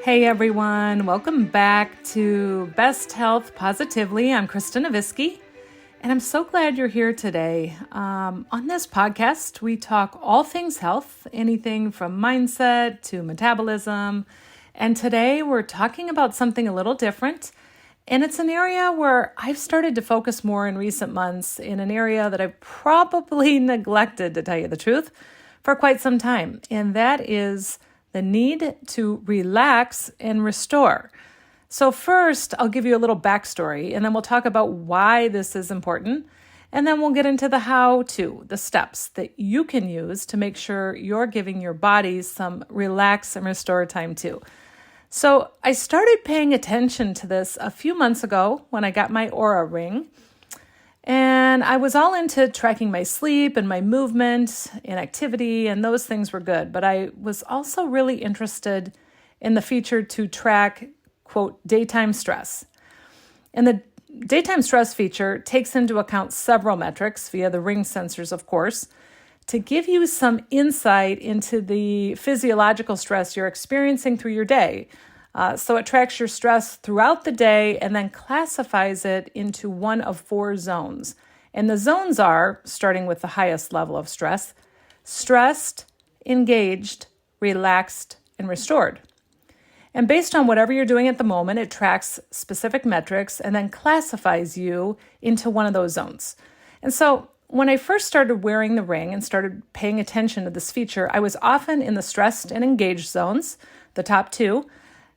Hey everyone, welcome back to Best Health Positively. I'm Krista, and I'm so glad you're here today. On this podcast, we talk all things health, anything from mindset to metabolism. And today we're talking about something a little different. And it's an area where I've started to focus more in recent months, in an area that I've probably neglected, to tell you the truth, for quite some time. And that is the need to relax and restore. So first, I'll give you a little backstory, and then we'll talk about why this is important. And then we'll get into the how-to, the steps that you can use to make sure you're giving your body some relax and restore time too. So I started paying attention to this a few months ago when I got my Oura ring. And I was all into tracking my sleep and my movement and activity, and those things were good. But I was also really interested in the feature to track, quote, daytime stress. And the daytime stress feature takes into account several metrics via the ring sensors, of course, to give you some insight into the physiological stress you're experiencing through your day. So it tracks your stress throughout the day and then classifies it into one of 4 zones. And the zones are, starting with the highest level of stress, stressed, engaged, relaxed, and restored. And based on whatever you're doing at the moment, it tracks specific metrics and then classifies you into one of those zones. And so when I first started wearing the ring and started paying attention to this feature, I was often in the stressed and engaged zones, the top 2.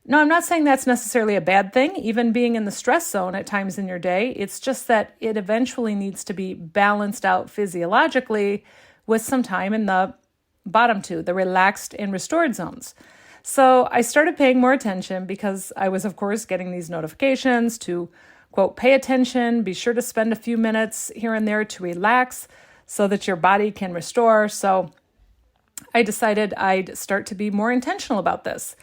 No, I'm not saying that's necessarily a bad thing, even being in the stress zone at times in your day. It's just that it eventually needs to be balanced out physiologically with some time in the bottom 2, the relaxed and restored zones. So I started paying more attention because I was, of course, getting these notifications to, quote, pay attention, be sure to spend a few minutes here and there to relax so that your body can restore. So I decided I'd start to be more intentional about this.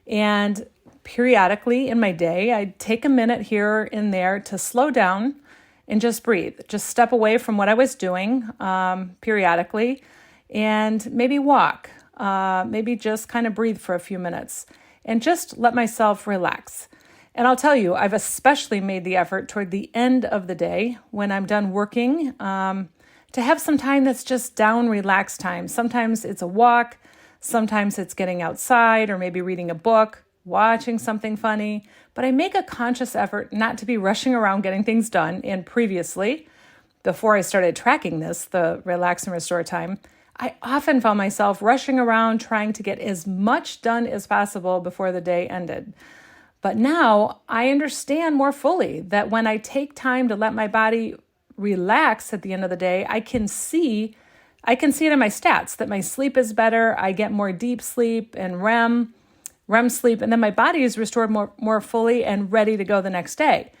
And periodically in my day, I'd take a minute here and there to slow down and just breathe. Just step away from what I was doing periodically and maybe walk. Maybe just kind of breathe for a few minutes and just let myself relax. And I'll tell you, I've especially made the effort toward the end of the day when I'm done working to have some time that's just down, relaxed time. Sometimes it's a walk. Sometimes it's getting outside or maybe reading a book, watching something funny, but I make a conscious effort not to be rushing around getting things done. And previously, before I started tracking this, the relax and restore time, I often found myself rushing around trying to get as much done as possible before the day ended. But now I understand more fully that when I take time to let my body relax at the end of the day, I can see it in my stats that my sleep is better. I get more deep sleep and REM sleep, and then my body is restored more fully and ready to go the next day.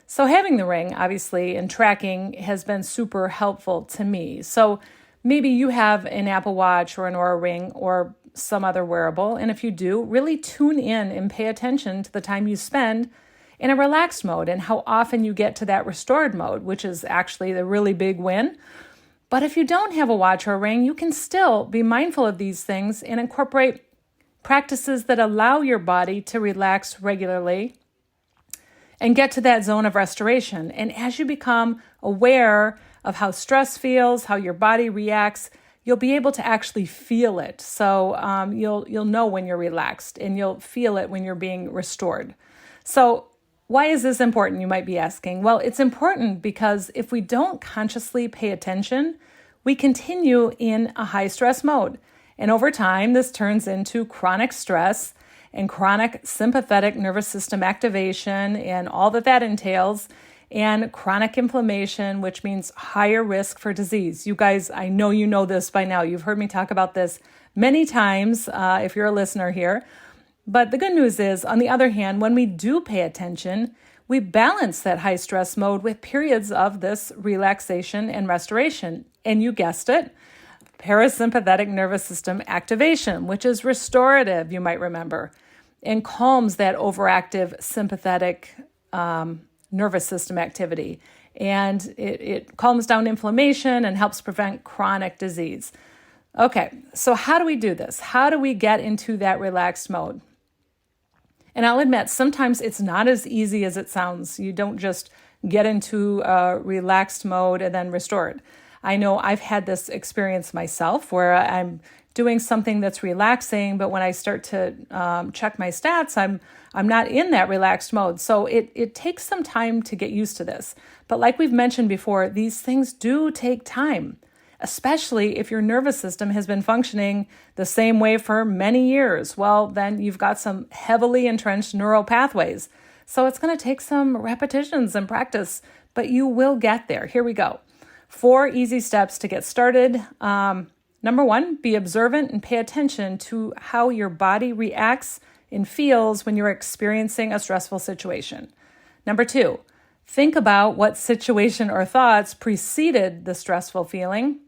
So having the ring, obviously, and tracking has been super helpful to me. So maybe you have an Apple Watch or an Oura Ring or some other wearable, and if you do, really tune in and pay attention to the time you spend in a relaxed mode and how often you get to that restored mode, which is actually the really big win. But if you don't have a watch or a ring, you can still be mindful of these things and incorporate practices that allow your body to relax regularly and get to that zone of restoration. And as you become aware of how stress feels, how your body reacts, you'll be able to actually feel it. So you'll know when you're relaxed and you'll feel it when you're being restored. So why is this important, you might be asking? Well, it's important because if we don't consciously pay attention, we continue in a high stress mode. And over time, this turns into chronic stress and chronic sympathetic nervous system activation and all that entails, and chronic inflammation, which means higher risk for disease. You guys, I know you know this by now. You've heard me talk about this many times if you're a listener here. But the good news is, on the other hand, when we do pay attention, we balance that high stress mode with periods of this relaxation and restoration. And you guessed it, parasympathetic nervous system activation, which is restorative, you might remember, and calms that overactive sympathetic nervous system activity. And it calms down inflammation and helps prevent chronic disease. Okay, so how do we do this? How do we get into that relaxed mode? And I'll admit, sometimes it's not as easy as it sounds. You don't just get into a relaxed mode and then restore it. I know I've had this experience myself where I'm doing something that's relaxing, but when I start to check my stats, I'm not in that relaxed mode. So it takes some time to get used to this. But like we've mentioned before, these things do take time, especially if your nervous system has been functioning the same way for many years. Well, then you've got some heavily entrenched neural pathways. So it's going to take some repetitions and practice, but you will get there. Here we go. 4 easy steps to get started. Number 1, be observant and pay attention to how your body reacts and feels when you're experiencing a stressful situation. Number 2, think about what situation or thoughts preceded the stressful feeling.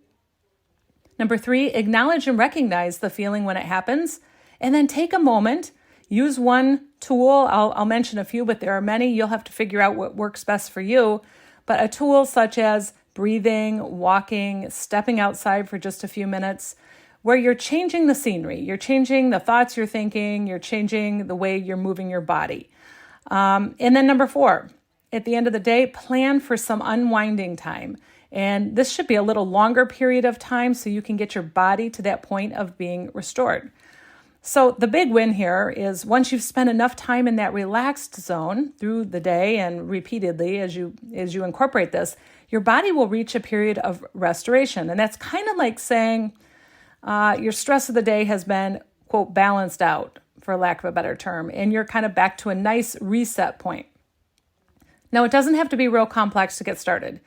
Number 3, acknowledge and recognize the feeling when it happens, and then take a moment, use one tool. I'll mention a few, but there are many. You'll have to figure out what works best for you. But a tool such as breathing, walking, stepping outside for just a few minutes, where you're changing the scenery, you're changing the thoughts you're thinking, you're changing the way you're moving your body. And then number 4, at the end of the day, plan for some unwinding time. And this should be a little longer period of time so you can get your body to that point of being restored. So the big win here is once you've spent enough time in that relaxed zone through the day and repeatedly as you incorporate this, your body will reach a period of restoration. And that's kind of like saying your stress of the day has been, quote, balanced out, for lack of a better term, and you're kind of back to a nice reset point. Now, it doesn't have to be real complex to get started.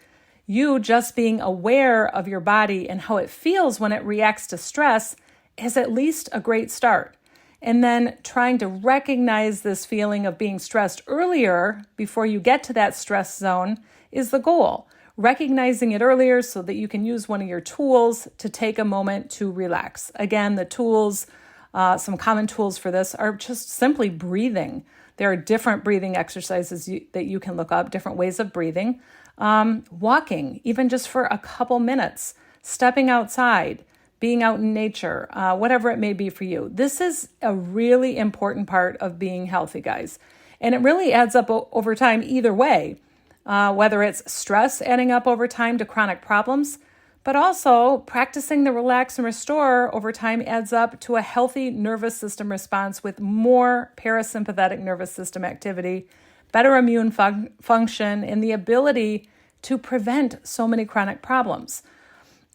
You just being aware of your body and how it feels when it reacts to stress is at least a great start. And then trying to recognize this feeling of being stressed earlier before you get to that stress zone is the goal. Recognizing it earlier so that you can use one of your tools to take a moment to relax. Again, the tools, some common tools for this are just simply breathing. There are different breathing exercises that you can look up, different ways of breathing. Walking, even just for a couple minutes, stepping outside, being out in nature, whatever it may be for you. This is a really important part of being healthy, guys. And it really adds up over time either way, whether it's stress adding up over time to chronic problems, but also practicing the relax and restore over time adds up to a healthy nervous system response with more parasympathetic nervous system activity, better immune function, and the ability to prevent so many chronic problems.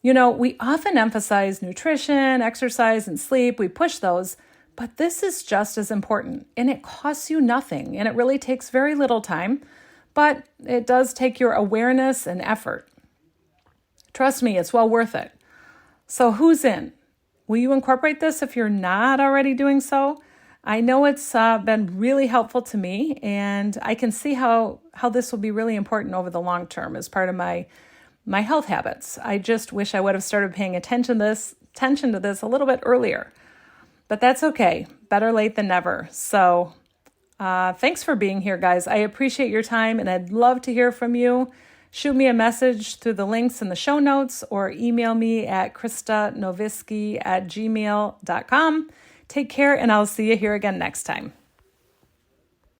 You know, we often emphasize nutrition, exercise, and sleep. We push those, but this is just as important, and it costs you nothing, and it really takes very little time, but it does take your awareness and effort. Trust me, it's well worth it. So who's in? Will you incorporate this if you're not already doing so? I know it's been really helpful to me, and I can see how this will be really important over the long term as part of my health habits. I just wish I would have started paying attention to this a little bit earlier. But that's okay. Better late than never. So thanks for being here, guys. I appreciate your time, and I'd love to hear from you. Shoot me a message through the links in the show notes or email me at kristanovisky@gmail.com. Take care, and I'll see you here again next time.